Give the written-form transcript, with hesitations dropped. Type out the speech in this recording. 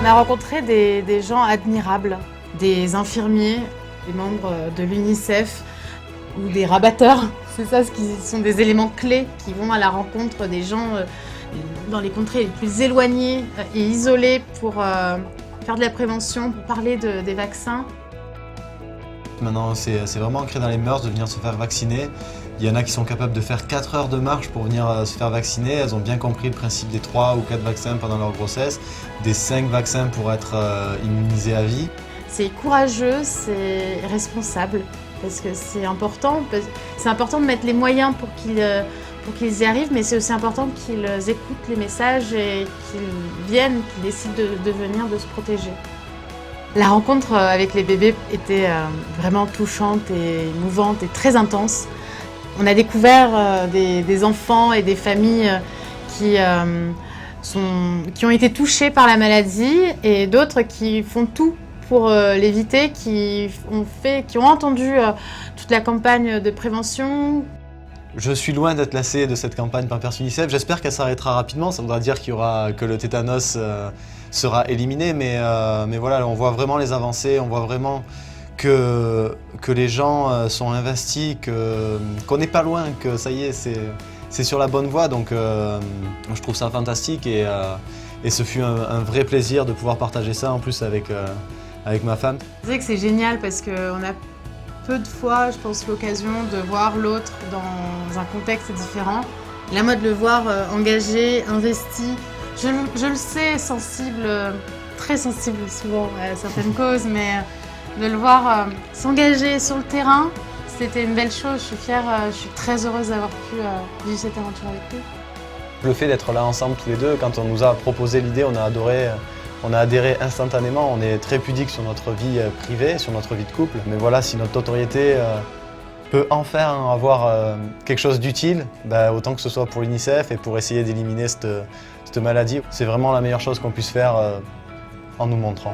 a rencontré des gens admirables, des infirmiers, des membres de l'UNICEF ou des rabatteurs. C'est ça, ce qui sont des éléments clés qui vont à la rencontre des gens dans les contrées les plus éloignées et isolées pour faire de la prévention, pour parler des vaccins. Maintenant, c'est vraiment ancré dans les mœurs de venir se faire vacciner. Il y en a qui sont capables de faire 4 heures de marche pour venir se faire vacciner. Elles ont bien compris le principe des 3 ou 4 vaccins pendant leur grossesse, des 5 vaccins pour être immunisées à vie. C'est courageux, c'est responsable, parce que c'est important. C'est important de mettre les moyens pour qu'ils y arrivent, mais c'est aussi important qu'ils écoutent les messages et qu'ils viennent, qu'ils décident de venir, de se protéger. La rencontre avec les bébés était vraiment touchante et émouvante et très intense. On a découvert des enfants et des familles qui ont été touchés par la maladie et d'autres qui font tout pour l'éviter, qui ont entendu toute la campagne de prévention. Je suis loin d'être lassé de cette campagne Pampers UNICEF. J'espère qu'elle s'arrêtera rapidement. Ça voudra dire que le tétanos sera éliminé, mais voilà, on voit vraiment les avancées, on voit vraiment que les gens sont investis, qu'on n'est pas loin, que ça y est, c'est sur la bonne voie. Donc je trouve ça fantastique et ce fut un vrai plaisir de pouvoir partager ça en plus avec ma femme. Je sais que c'est génial parce qu'on a peu de fois, je pense, l'occasion de voir l'autre dans un contexte différent. Là, moi, de le voir engagé, investi, je le sais, sensible, très sensible souvent à certaines causes, mais de le voir s'engager sur le terrain, c'était une belle chose. Je suis fière, je suis très heureuse d'avoir pu vivre cette aventure avec lui. Le fait d'être là ensemble tous les deux, quand on nous a proposé l'idée, on a adhéré instantanément. On est très pudique sur notre vie privée, sur notre vie de couple. Mais voilà, si notre notoriété peut enfin avoir quelque chose d'utile, autant que ce soit pour l'UNICEF et pour essayer d'éliminer cette maladie. C'est vraiment la meilleure chose qu'on puisse faire en nous montrant.